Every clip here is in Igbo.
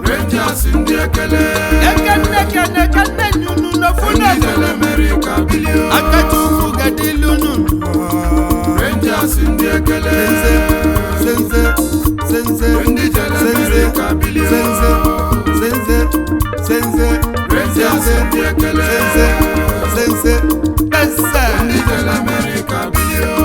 Rangers in the sense America billion.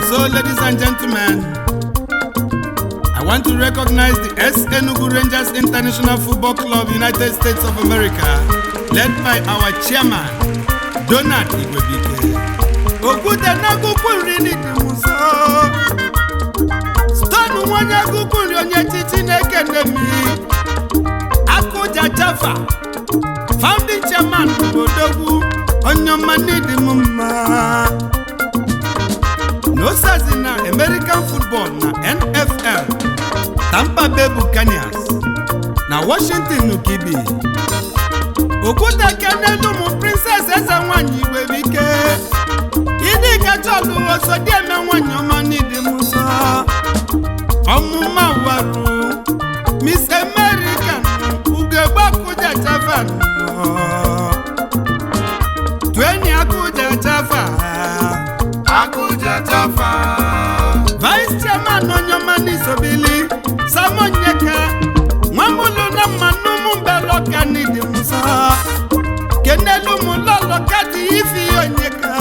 So, ladies and gentlemen, I want to recognize the Enugu Rangers International Football Club, United States of America, led by our chairman, Donald Igwebike. Okude nagukwuri ni muso. Stone mwanya gukwuri onye titi nekenemi. Akuja Jaffa, founding chairman Odogu, onyomani di mumma. No says in American football na NFL, Tampa Bay Buccaneers, na Washington Nukibi. Okuta kenelu mu princess esa nwanyi Igwebike. Idi kacholu oso die me nwanyi omani di musa. Omuma waru, Miss American, ugeba kuja Jaffa. Tweni akuja Jaffa. Vice Chairman Onyomani Sobili, Samon Yeka, Mamulu na Manumu Beloka Nidi Musa, Kenelu Mulolo Kati Ifi Onyeka,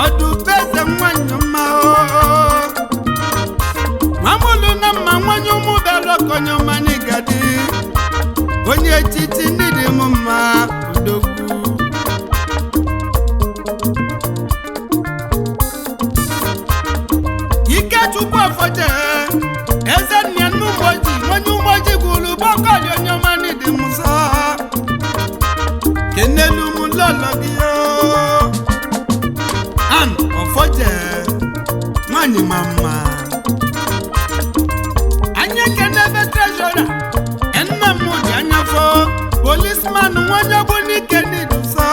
Odu Beze Mwanyoma, Mamulu na Mamanyumu Beloka Onyomani Gadi, Onye Chichi Nidi Muma, Udogu. Chukwa fote Ezen mianu moji Mwenyu moji gulu Bokali onyomani di musa Kenelu mulolo diyo An ofote Mani mama Anye kenebe treasurer Enna mudi anyafo Policeman mwenye buni keni dusa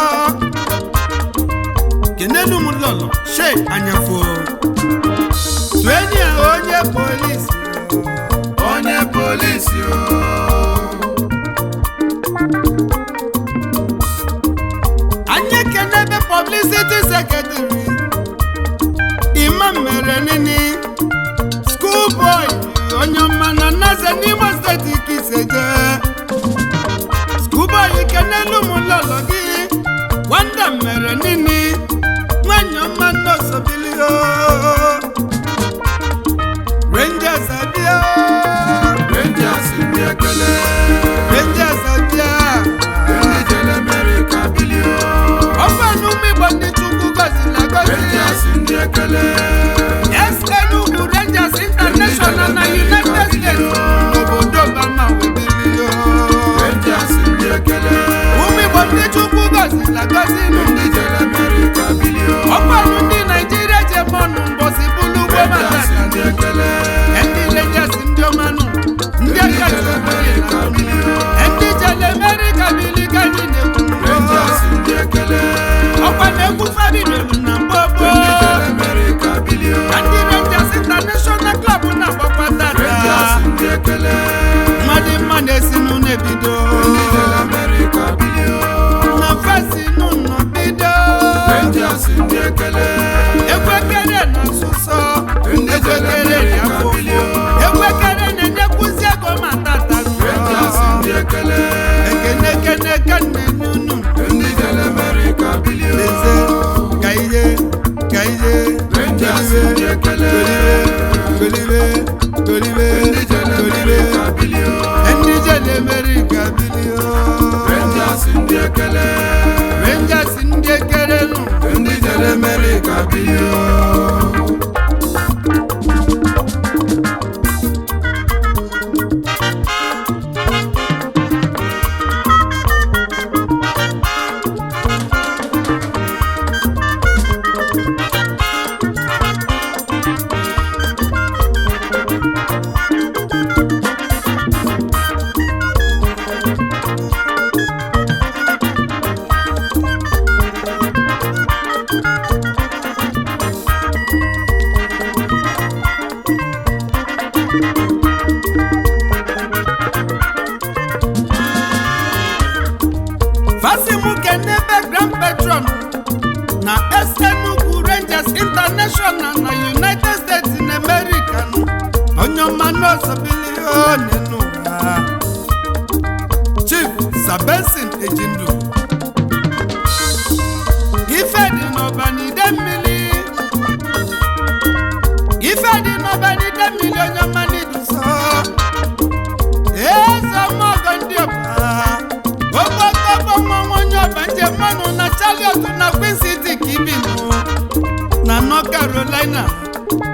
Kenelu mulolo She anyafo Onye police yo. Anye kenebe publicity secretary Imam Merenini Schoolboy Onyomana naze nimo state kiseje Schoolboy kenelu mulologi Wanda Merenini Mwanyomana sobilio Rangers adia, Rangers India kele, Rangers adia, Rangers America billion. Ofa numi bandi chungu gazi na gazi. Rangers India kele, Enugu Rangers International na United States. Obodo bama webilio. Rangers India kele, Umi bandi chungu gazi na gazi. Rangers America billion. Ofa numi Nigeria jemonu mbosi bulu goma. Rangers India kele. ekele Rangers ndị ekele nụ ndị jere America bilio Fasimu Kenebe Grand Patron na Enugu Rangers International na United States in America Onyomano Sobilione n'ụwa Chief Sabensin Ejindu Ife dị n'Ọbanide mmiri Onyomani duso Ezomogo ndị ọba Ogbogbo nwanwonye ọbanje mmanụ na Charlotte na Queen City Kibinu na North Carolina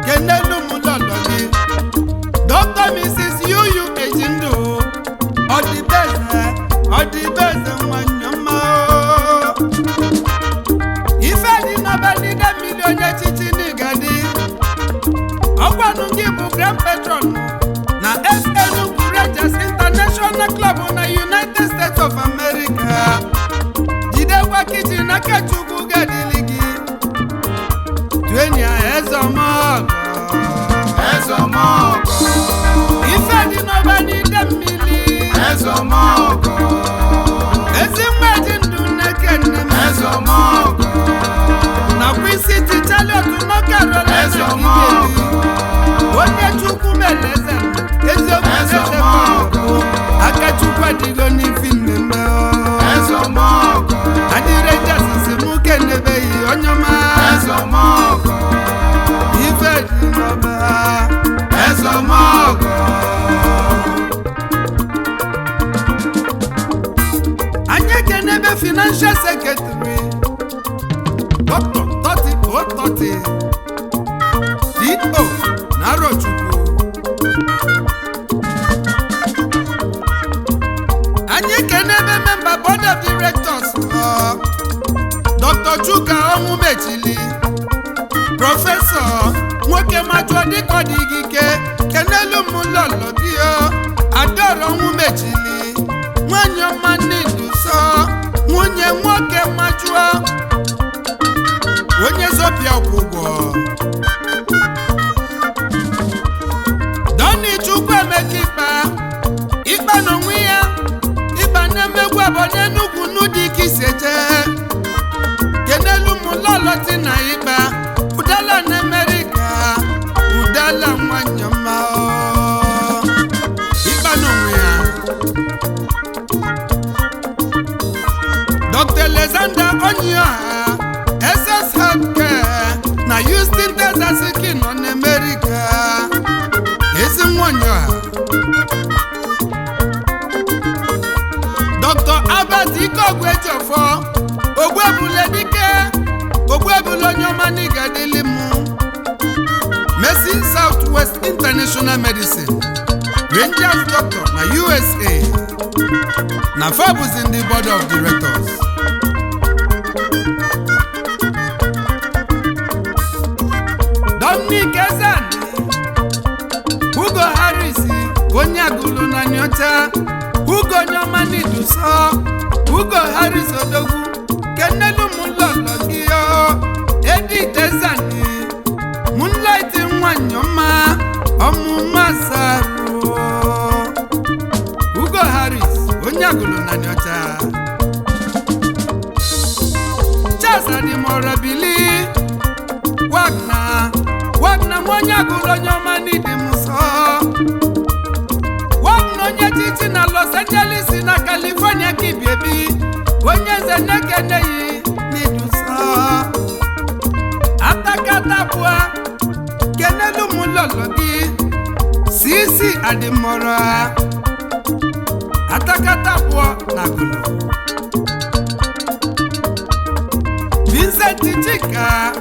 kenelu mulolo gị Dr. Mrs. Yuyu Ejindu ọdịbeze nwanyọma Ife dị n'Ọbanide mmiri onye chichi n'Igadi ọgwanụ gị bụ Grand Patron na Enugu Rangers International Club na United States of America jidekwa kiti na Kechukwu gadili gị Duenia Ezomogo Ife dị n'Ọbanide mmiri Ezomogo Ezimweji ndụ nekenne Ezomogo na Queen City Charlotte North Carolina Ezomogo onye Chukwu meleze eziokwu Ezomogo Akachukwu adịgo n'ifi mmemme Ezomogo Adị Rangers si mụ kenebeghị onyọma Ezomogo Ife dị n'ọba Ezomogo anyị kenebe Financial Secretary Dr. Toti Ototi D.O. Narochukwu anyị kenebe member Board of Directors Dr. Chuka Onwumechili Prọfesọ nwoke majuo dịka ọ dị ike kenelu m lọlọ gị Adaora Onwumechili nwanyị ọma n'iduso nwunye nwoke majuo onye zọpịa ọgwụgwọ Doni Chukwuemeka Ikpa n'onwe ya Ikpa na-emegbu abonye n'ugwu n'ụdị ike iseje kenelu m lọlọti na Ikpa Udala na America Udala nwanyị ọma Ikpa n'onwe ya Dr. Alexander Onyoha SS Healthcare na Houston, Texas nọ n'Amerika ezi Onyoha Dr. Albert Ikogwejofọ Ogbuebule dike Ogbuebule onye ọma n'Igadi mụ Mercy Southwest International Medicine Rangers Doctor na USA na Forbes in the Board of Directors Dominic Ezani Hugo Harris onye agụlụ na nyocha Hugo Nyoma Niduso Hugo Harris Odogwu kenelu mulolo gị Edith Ezani Moonlight nwanyị ọma ọmụma sarụ Hugo Harris onye agụlụ na nyocha Chazadi Morabili Wagner onye agụlụ onye ọma n'idimuso Wagner onye chichi na Los Angeles na California kibiebi onye nze nekeneyi n'iduso Atakatapua kenelu mulolo gị Sisi Adimora Atakatapua na agụlụ Vincent Chika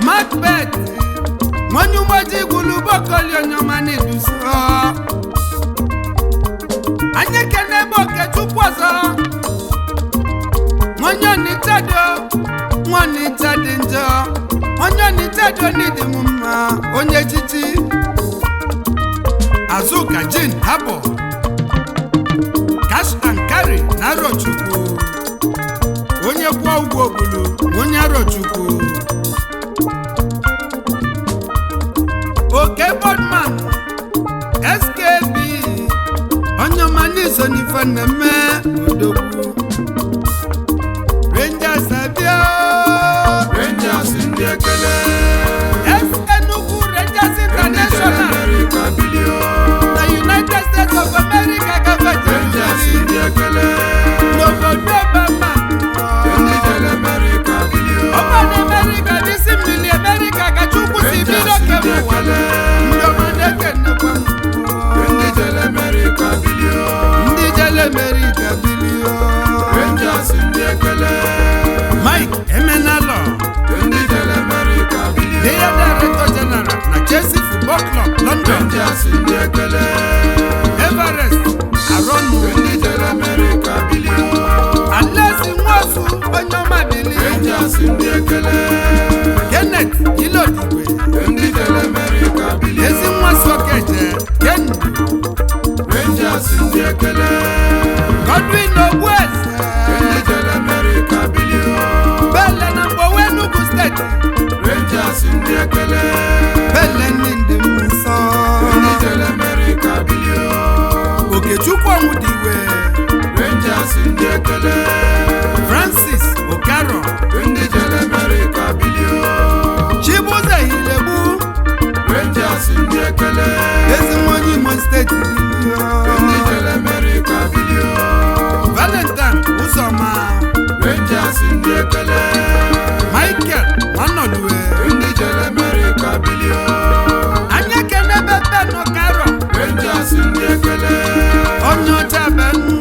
Macbeth nwonye ụmụji gwulu bokoli onyomani duso anyị kene ebe Okechukwu ọzọ nwonye onitado dị njọ onye onitado n'ịdị m mma onye echichi Azuka Jean Habo Cash and Carry na Arochukwu onye kwụọ ụgwọ ogbulu onye Arochukwu Oke Bodman SKB onye ọmaniso n'ife na-eme odogwu Rangers abịa Rangers ndị ekele Enugu Rangers International na United States of America gafetere Rangers ndị ekele n'obodo Obama ndị jere America bilio obodo America n'isi mmiri America ka Chukwu si bido kemụwa ndị obodo ekenekwa ndị jere America bilio ndị jere America bilio Rangers ndị ekele Mike Emenalo ndị jere America bilio Deya Director General na Chelsea Football Club London Rangers ndị ekele Everest Aronu ndị jere America bilio Alesi Nwosu onye ọma bili Rangers ndị ekele Kenneth Ilodigwe ndị jere America bilio ezi nwa Sokeje Kendu Rangers ndị ekele Godwin Ogbueze ndị jere America bilio Bele na Mbowe Enugu State Rangers ndị ekele Bele ndị Musa ndị jere America bilio Okechukwu Onwudiwe Rangers ndị ekele Francis Okaro ndị jere America bilio Chibuze Hilegbu Rangers ndị ekele ezi nwa onye Imo Steeti ndị jere America bilio Valentine Uzoma Rangers ndị ekele Michael Nwanoluwe ndị jere America bilio anya kenebe Ben Okaro Rangers ndị ekele onye ọcha Benwo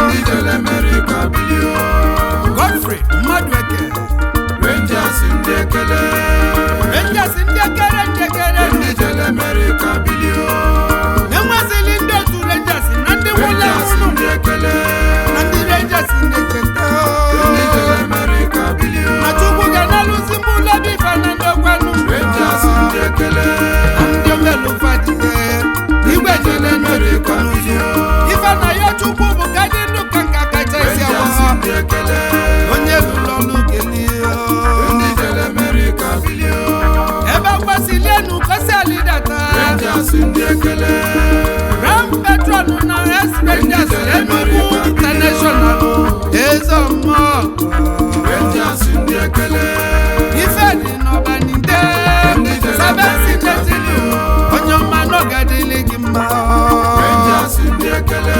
ndị jere America bilio Godfrey Mmadueke Rangers ndị ekele Rangers ndị ekere ndị jere America bilio enwezili ndị otu Rangers na ndị nwụrụ Rangers anwụrụ ndị ekele na ndị Rangers na-echeta ndị jere America bilio na Chukwu ga-analụzi mụlọ dị ife na ndị ogwanu Rangers ndị ekele na ndị omelụfadie igwe jele n'oge n'ụzọ ife na ya Chukwu bụ ka dị ndụ ka nka kacha isi Rangers agbọghọ ndị ekele onye lụrụ ọlụ kelie ndị jere America bilio ebe kwesịrị enu kosi alidata Rangers ndị ekele Ram Petron na S Rangers Enugu International Ezomọgọ Rangers ndị ekele ife dị n'ọbanide sabesi netinu onye ọma n'ogadili gị mma Rangers ndị ekele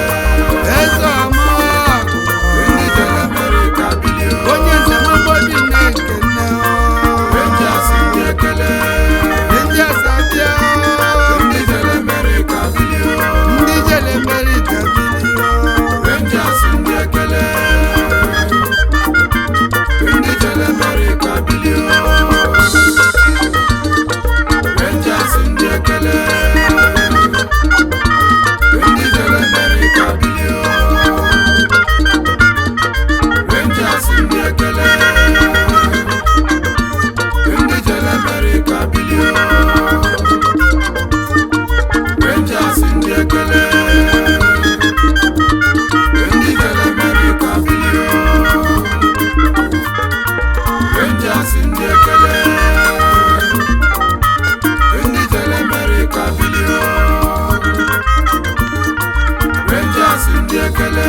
Ezomọgọ ndị jere America bilio onye nze Nwamobi na-ekene Rangers ndị ekele Rangers abịa ndị jere America bilio ndị jere America bilio Rangers ndị ekele ndị jere America bilio Rangers ndị ekele ndị jere America bilio Rangers ndị ekele ndị jere America bilio Rangers ndị ekele ndị jere America bilio Rangers ndị ekele ndị jere America bilio Rangers ndị ekele